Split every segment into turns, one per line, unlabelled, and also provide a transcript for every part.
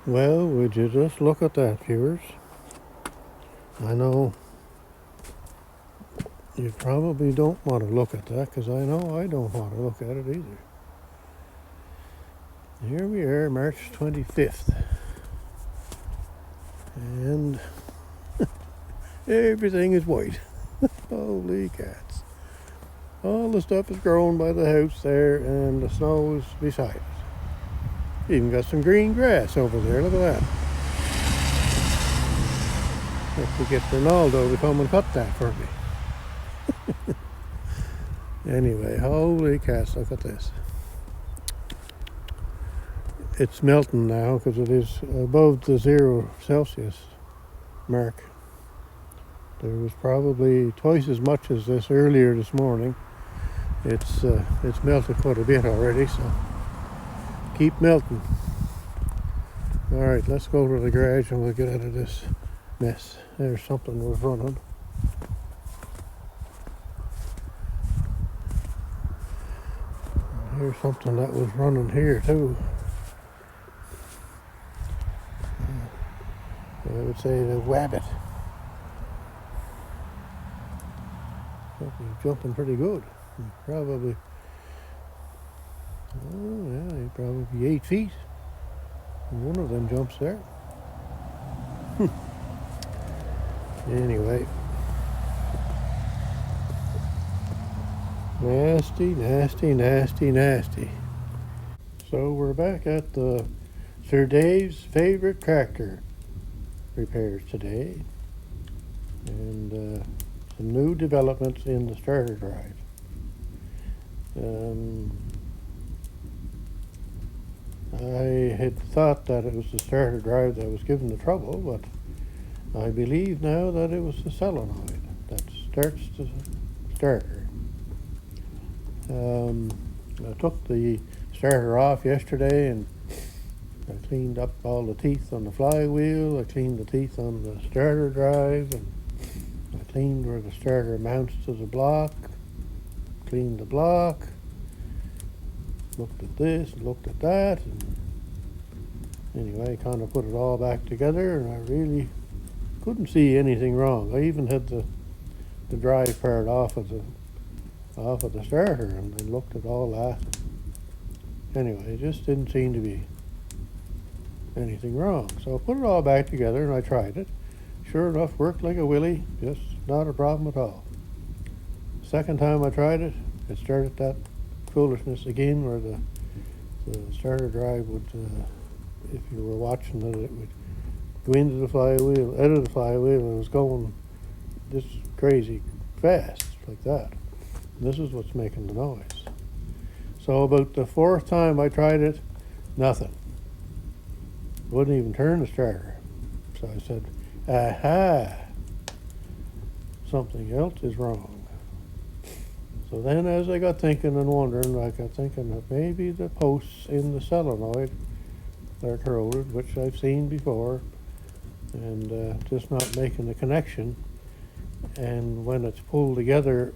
Well, would you just look at that, viewers? I know you probably don't want to look at that, because I know I don't want to look at it either. Here we are, March 25th. And everything is white. Holy cats. All the stuff is grown by the house there, and the snow is beside it. Even got some green grass over there, look at that. Have to get Ronaldo to come and cut that for me. Anyway, holy cats, look at this. It's melting now because it is above the 0 Celsius mark. There was probably twice as much as this earlier this morning. It's melted quite a bit already, so keep melting. All right, let's go to the garage and we'll get out of this mess. There's something was running. Here's something that was running here too. I would say the wabbit. He's jumping pretty good. He's probably, oh yeah, he's probably 8 feet. And one of them jumps there. Anyway. Nasty, nasty, nasty, nasty. So we're back at the Sir Dave's favorite tractor repairs today. And some new developments in the starter drive. I had thought that it was the starter drive that was giving the trouble, but I believe now that it was the solenoid that starts the starter. I took the starter off yesterday and I cleaned up all the teeth on the flywheel, I cleaned the teeth on the starter drive, and I cleaned where the starter mounts to the block, cleaned the block, looked at this, looked at that, and anyway, kind of put it all back together, and I really couldn't see anything wrong. I even had the drive part off of the starter, and I looked at all that. Anyway, it just didn't seem to be anything wrong. So I put it all back together and I tried it. Sure enough, worked like a willy, just not a problem at all. Second time I tried it, it started that foolishness again where the starter drive would, if you were watching it, it would go into the flywheel, out of the flywheel, and it was going just crazy fast like that. And this is what's making the noise. So about the fourth time I tried it, nothing. Wouldn't even turn the starter. So I said, aha, something else is wrong. So then as I got thinking and wondering, I got thinking that maybe the posts in the solenoid are corroded, which I've seen before, and just not making the connection. And when it's pulled together,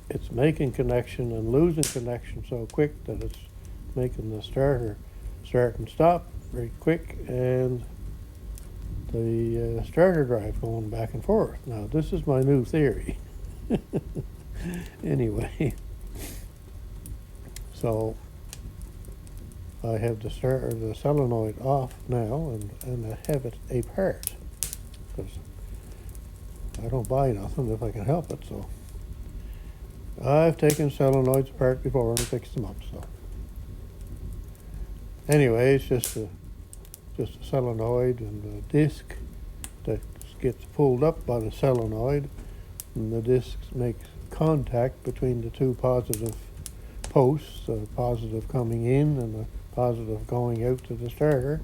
it's making connection and losing connection so quick that it's making the starter start and stop very quick, and the starter drive going back and forth. Now this is my new theory. Anyway, so I have the solenoid off now, and I have it apart because I don't buy nothing if I can help it. So I've taken solenoids apart before and fixed them up. So anyway, it's just a solenoid and a disc that gets pulled up by the solenoid, and the disc makes contact between the two positive posts, the positive coming in and the positive going out to the starter.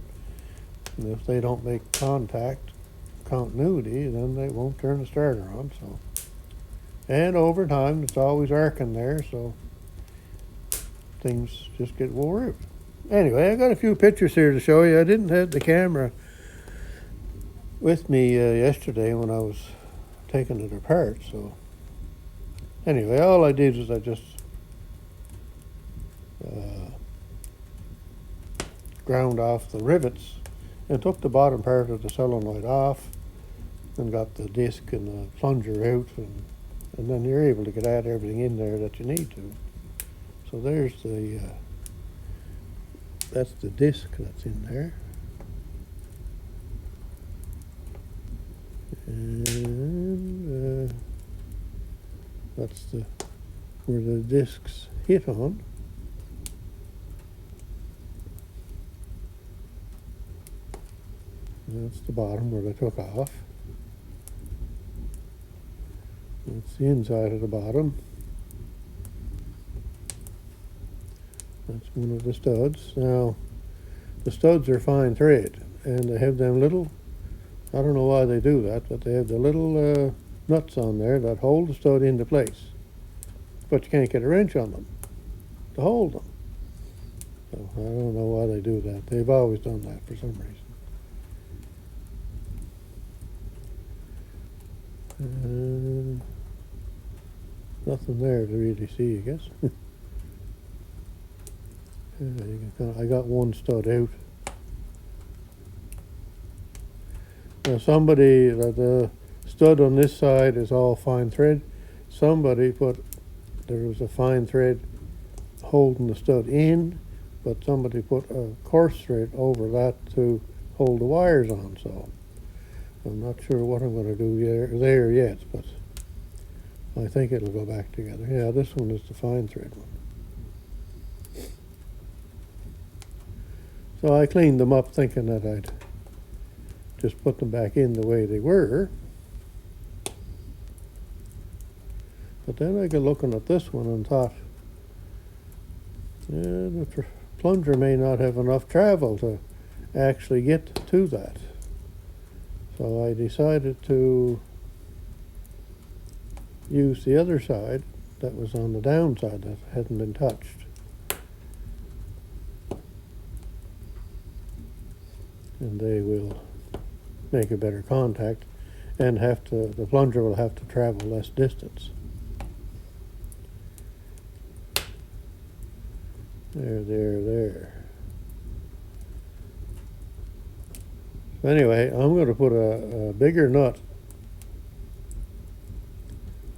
And if they don't make continuity, then they won't turn the starter on. So, and over time, it's always arcing there, so things just get wore out. Anyway, I got a few pictures here to show you. I didn't have the camera with me yesterday when I was taking it apart, so anyway, all I did is I just ground off the rivets and took the bottom part of the solenoid off and got the disc and the plunger out, and then you're able to get at everything in there that you need to. So there's the that's the disc that's in there, and that's the where the discs hit on. That's the bottom where they took off. That's the inside of the bottom. That's one of the studs. Now, the studs are fine thread, and they have them little, I don't know why they do that, but they have the little nuts on there that hold the stud into place. But you can't get a wrench on them to hold them. So I don't know why they do that. They've always done that for some reason. Nothing there to really see, I guess. I got one stud out. Now the stud on this side is all fine thread. There was a fine thread holding the stud in, but somebody put a coarse thread over that to hold the wires on, so I'm not sure what I'm going to do there yet, but I think it'll go back together. Yeah, this one is the fine thread one. So I cleaned them up thinking that I'd just put them back in the way they were. But then I got looking at this one and thought, yeah, the plunger may not have enough travel to actually get to that. So I decided to use the other side that was on the downside that hadn't been touched. And they will make a better contact, and the plunger will have to travel less distance. There. Anyway, I'm going to put a bigger nut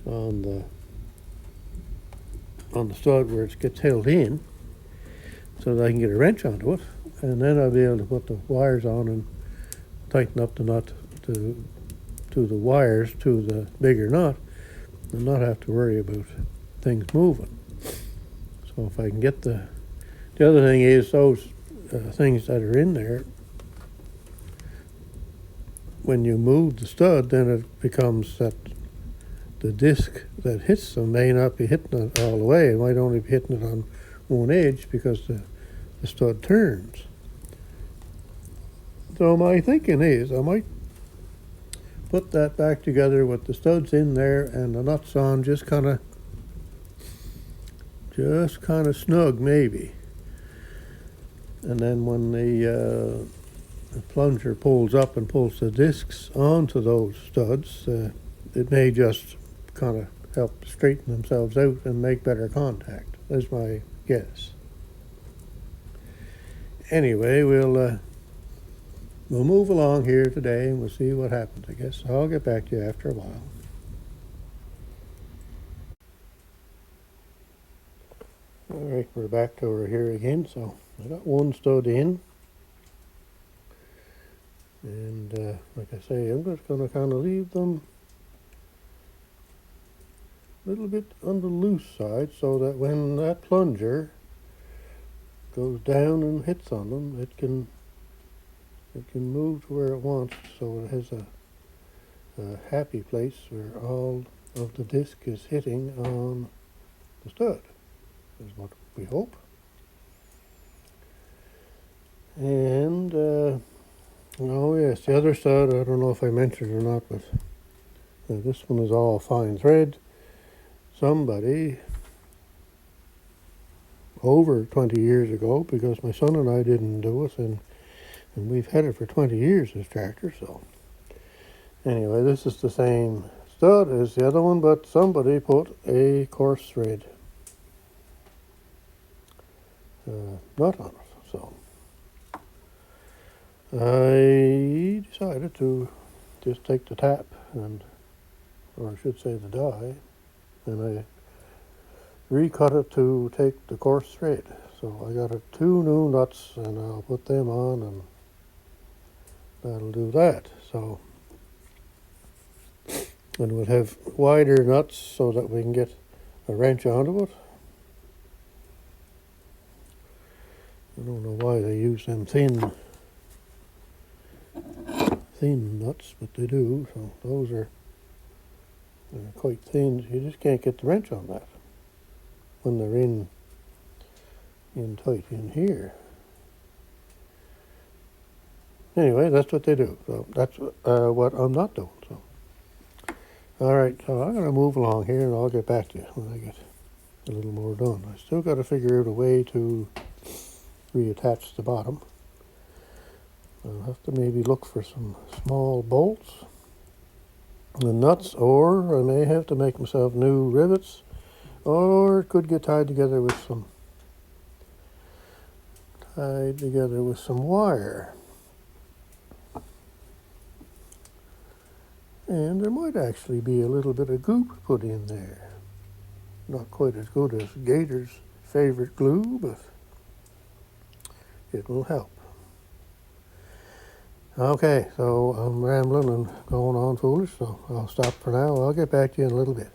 on the stud where it gets held in, so that I can get a wrench onto it, and then I'll be able to put the wires on and tighten up the nut to the wires to the bigger nut, and not have to worry about things moving. So if I can get the other thing is those things that are in there, when you move the stud, then it becomes that the disc that hits them may not be hitting it all the way. It might only be hitting it on one edge because the stud turns. So my thinking is I might put that back together with the studs in there and the nuts on just kind of snug maybe. And then when the plunger pulls up and pulls the discs onto those studs, it may just kind of help straighten themselves out and make better contact. That's my guess. Anyway, we'll move along here today and we'll see what happens, I guess. I'll get back to you after a while. All right, we're back over here again. So I got one stud in. And like I say, I'm just going to kind of leave them a little bit on the loose side so that when that plunger goes down and hits on them, it can move to where it wants, so it has a happy place where all of the disc is hitting on the stud, is what we hope. And oh yes, the other stud, I don't know if I mentioned it or not, but this one is all fine thread. Somebody over 20 years ago, because my son and I didn't do it, and we've had it for 20 years, this tractor. So anyway, this is the same stud as the other one, but somebody put a coarse thread nut on it. So I decided to just take the tap or I should say the die, and I recut it to take the coarse thread. So I got two new nuts and I'll put them on and that'll do that. So, and we'll have wider nuts so that we can get a wrench onto it. I don't know why they use them thin nuts, but they do. So those are quite thin. You just can't get the wrench on that when they're in tight in here. Anyway, that's what they do. So that's what I'm not doing. So, all right. So I'm going to move along here, and I'll get back to you when I get a little more done. I still got to figure out a way to reattach the bottom. I'll have to maybe look for some small bolts and nuts, or I may have to make myself new rivets, or it could get tied together with some wire. And there might actually be a little bit of goop put in there. Not quite as good as Gator's favorite glue, but it will help. Okay, so I'm rambling and going on foolish, so I'll stop for now. I'll get back to you in a little bit.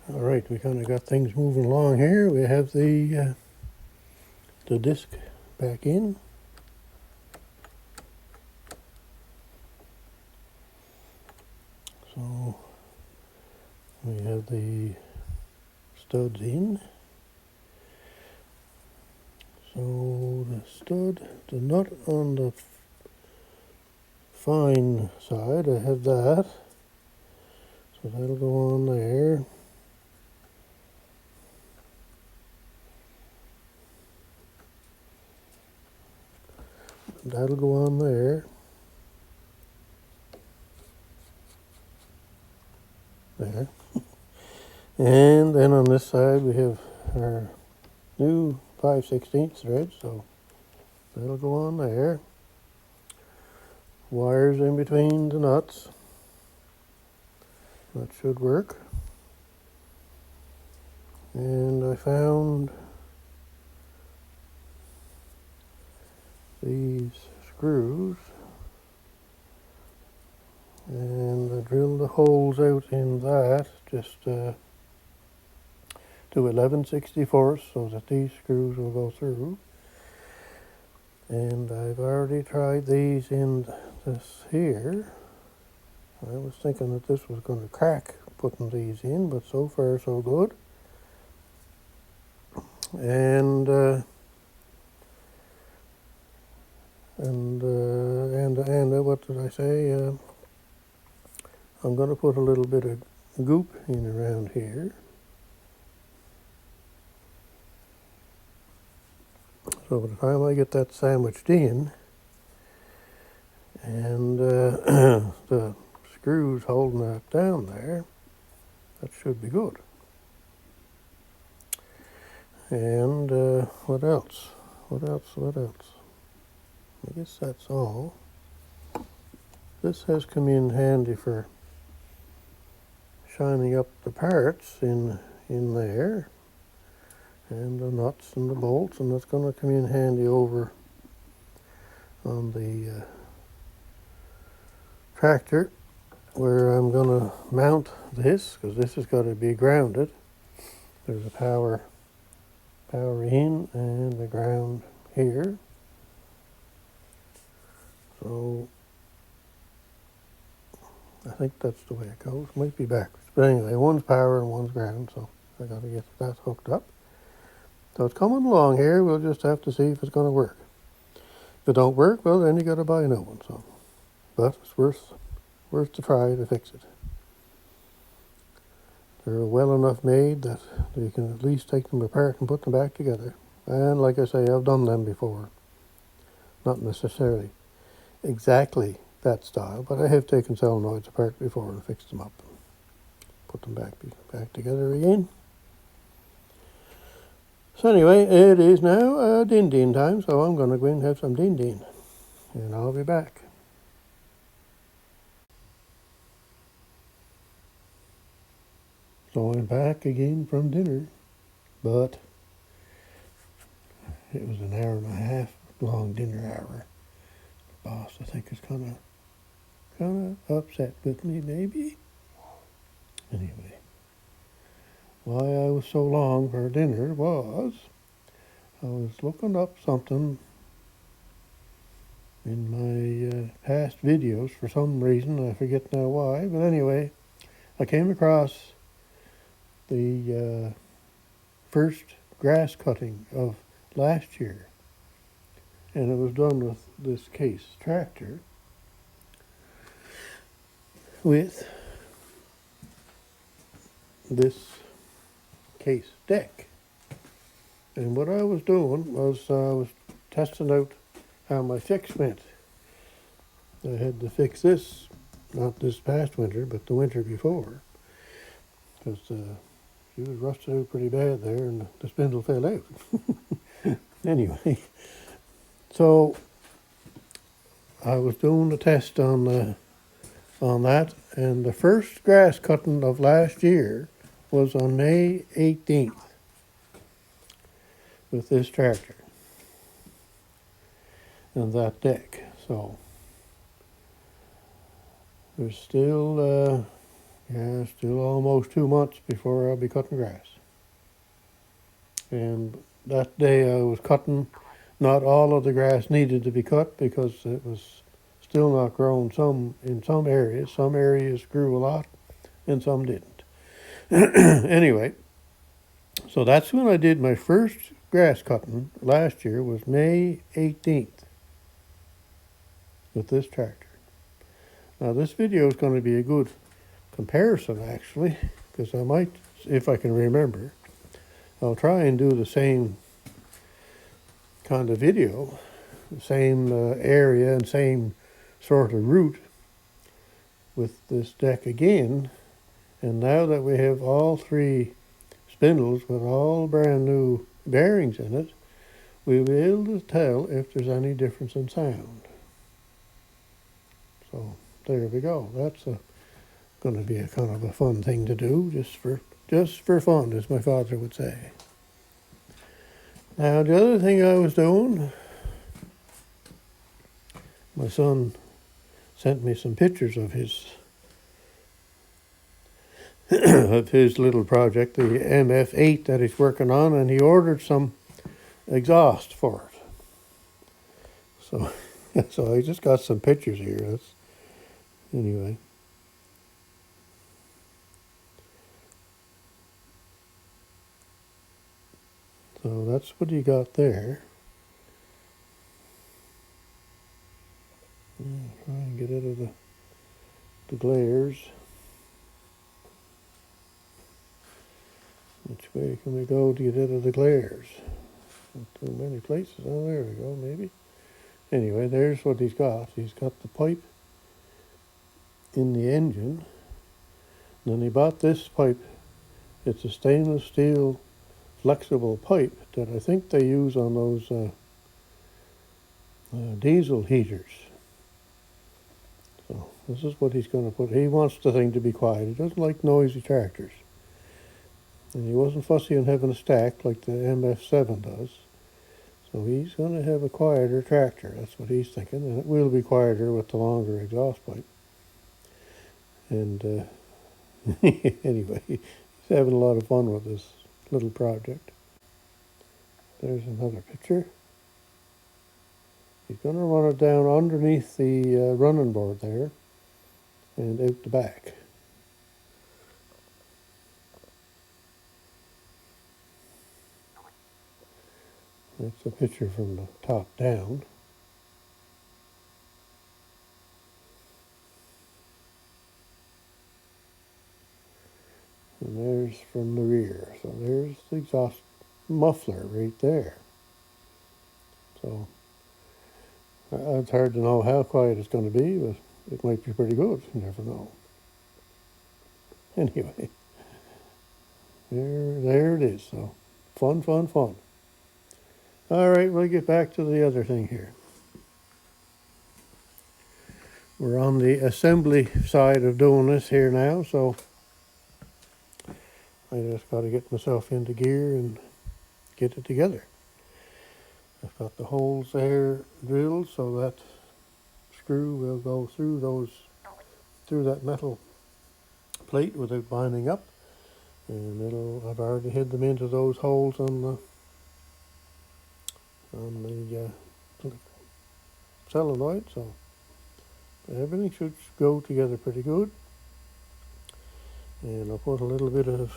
All right, we kind of got things moving along here. We have the disc back in. So we have the studs in. So the nut on the fine side, I have that. So that'll go on there. That'll go on there. There. And then on this side we have our new 5/16 thread, so that'll go on there. Wires in between the nuts. That should work. And I found these screws, and I drilled the holes out in that just to 11/64 so that these screws will go through. And I've already tried these in this here. I was thinking that this was going to crack putting these in, but so far so good. And what did I say? I'm going to put a little bit of goop in around here. So by the time I get that sandwiched in, and the screws holding that down there, that should be good. And what else? I guess that's all. This has come in handy for shining up the parts in there, and the nuts and the bolts, and that's going to come in handy over on the tractor, where I'm going to mount this, because this has got to be grounded. There's a power in and the ground here. So I think that's the way it goes. Might be backwards, but anyway, one's power and one's ground, so I got to get that hooked up. So it's coming along here. We'll just have to see if it's going to work. If it don't work, well, then you got to buy a new one. So, but it's worth to try to fix it. They're well enough made that you can at least take them apart and put them back together. And like I say, I've done them before. Not necessarily exactly that style, but I have taken solenoids apart before and fixed them up and put them back together again. So anyway, it is now din din time, so I'm going to go in and have some din din. And I'll be back. So I'm back again from dinner, but it was an hour and a half long dinner hour. The boss, I think, is kind of upset with me, maybe. Anyway, why I was so long for dinner was I was looking up something in my past videos for some reason. I forget now why, but anyway, I came across the first grass cutting of last year, and it was done with this Case tractor with this Case deck. And what I was doing was I was testing out how my fix went. I had to fix this, not this past winter, but the winter before, because she was rusted out pretty bad there, and the spindle fell out. Anyway, so I was doing a test on that, and the first grass cutting of last year was on May 18th with this tractor and that deck. So there's still still almost 2 months before I'll be cutting grass. And that day I was cutting. Not all of the grass needed to be cut because it was still not grown. In some areas grew a lot and some didn't. Anyway, so that's when I did my first grass cutting last year, was May 18th with this tractor. Now this video is going to be a good comparison actually, because I might, if I can remember, I'll try and do the same kind of video, the same area and same sort of route with this deck again. And now that we have all three spindles with all brand new bearings in it, we'll be able to tell if there's any difference in sound. So there we go. That's going to be a kind of a fun thing to do, just for fun, as my father would say. Now the other thing I was doing, my son sent me some pictures of his of his little project, the MF8 that he's working on, and he ordered some exhaust for it. So I just got some pictures here. Anyway. So that's what you got there. Try and get out of the glares. Which way can we go to get out of the glares? Not too many places. Oh, there we go, maybe. Anyway, there's what he's got. He's got the pipe in the engine. And then he bought this pipe. It's a stainless steel flexible pipe that I think they use on those diesel heaters. So this is what he's going to put. He wants the thing to be quiet. He doesn't like noisy tractors. And he wasn't fussy on having a stack like the MF7 does. So he's going to have a quieter tractor. That's what he's thinking. And it will be quieter with the longer exhaust pipe. And anyway, he's having a lot of fun with this little project. There's another picture. He's going to run it down underneath the running board there and out the back. That's a picture from the top down. And there's from the rear. So there's the exhaust muffler right there. So it's hard to know how quiet it's going to be, but it might be pretty good. You never know. Anyway, there it is. So Fun, fun, fun. All right, we'll get back to the other thing here. We're on the assembly side of doing this here now, so I just got to get myself into gear and get it together. I've got the holes there drilled so that screw will go through that metal plate without binding up, and I've already hid them into those holes on the solenoid, so everything should go together pretty good. And I'll put a little bit of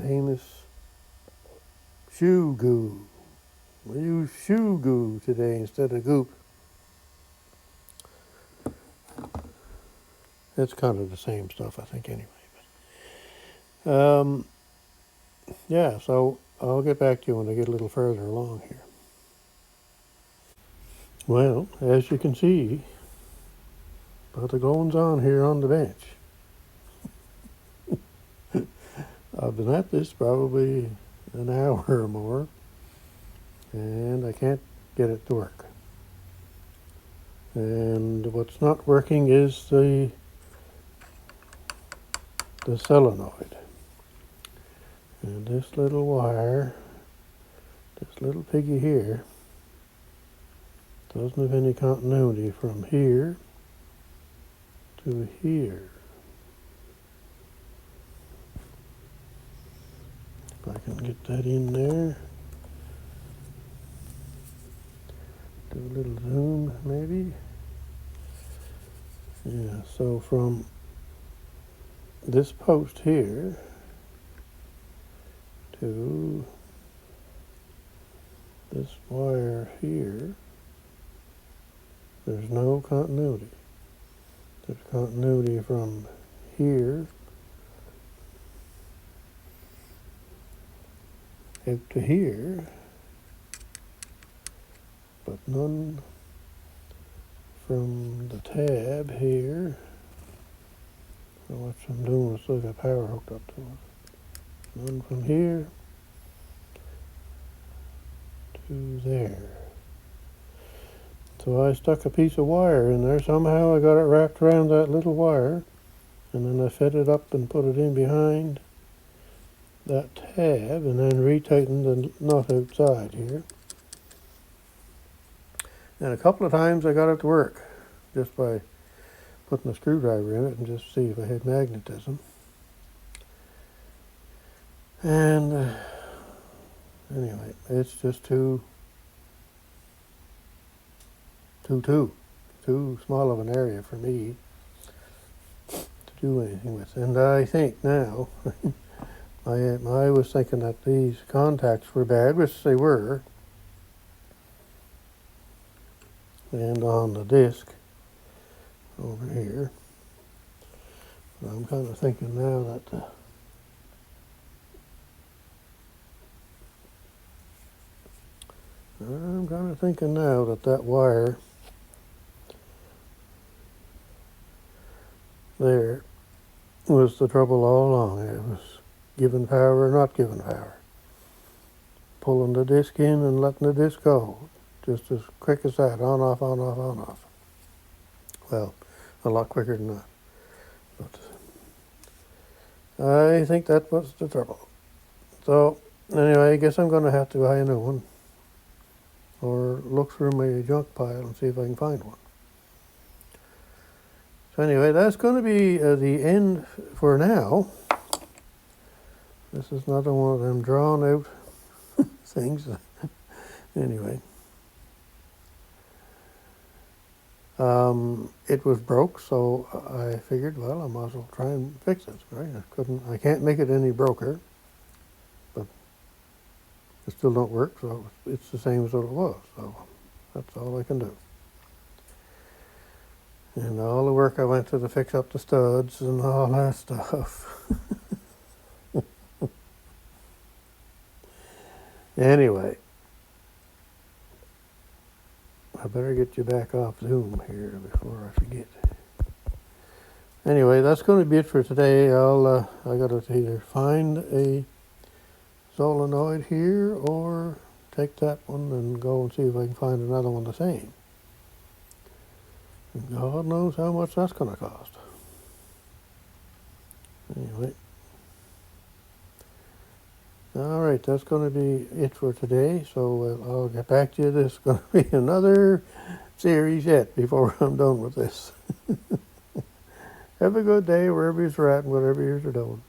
famous shoe goo. We use shoe goo today instead of goop. It's kind of the same stuff, I think, anyway. Yeah, so I'll get back to you when I get a little further along here. Well, as you can see, about the goings on here on the bench. I've been at this probably an hour or more, and I can't get it to work. And what's not working is the solenoid. And this little wire, this little piggy here, doesn't have any continuity from here to here. If I can get that in there. Do a little zoom, maybe. Yeah, so from this post here to this wire here, there's no continuity. There's continuity from here out to here, but none from the tab here. So what I'm doing is still got power hooked up to it. None from here to there. So I stuck a piece of wire in there. Somehow I got it wrapped around that little wire, and then I fed it up and put it in behind that tab, and then retightened the nut outside here. And a couple of times I got it to work just by putting a screwdriver in it and just see if I had magnetism. And anyway, it's just too small of an area for me to do anything with. And I think now, I was thinking that these contacts were bad, which they were, and on the disc over here. But I'm kind of thinking now that that wire there was the trouble all along. It was giving power or not giving power. Pulling the disc in and letting the disc go. Just as quick as that. On, off, on, off, on, off. Well, a lot quicker than that. But I think that was the trouble. So, anyway, I guess I'm going to have to buy a new one. Or look through my junk pile and see if I can find one. So anyway, that's going to be the end for now. This is another one of them drawn out things. Anyway. It was broke, so I figured, well, I might as well try and fix it, right? I can't make it any broker, but it still don't work, so it's the same as what it was, so that's all I can do. And all the work I went to fix up the studs and all that stuff. Anyway, I better get you back off Zoom here before I forget. Anyway, that's going to be it for today. I got to either find a solenoid here or take that one and go and see if I can find another one the same. And God knows how much that's going to cost. Anyway. All right, that's going to be it for today. So I'll get back to you. This is going to be another series yet before I'm done with this. Have a good day wherever you're at and whatever you're doing.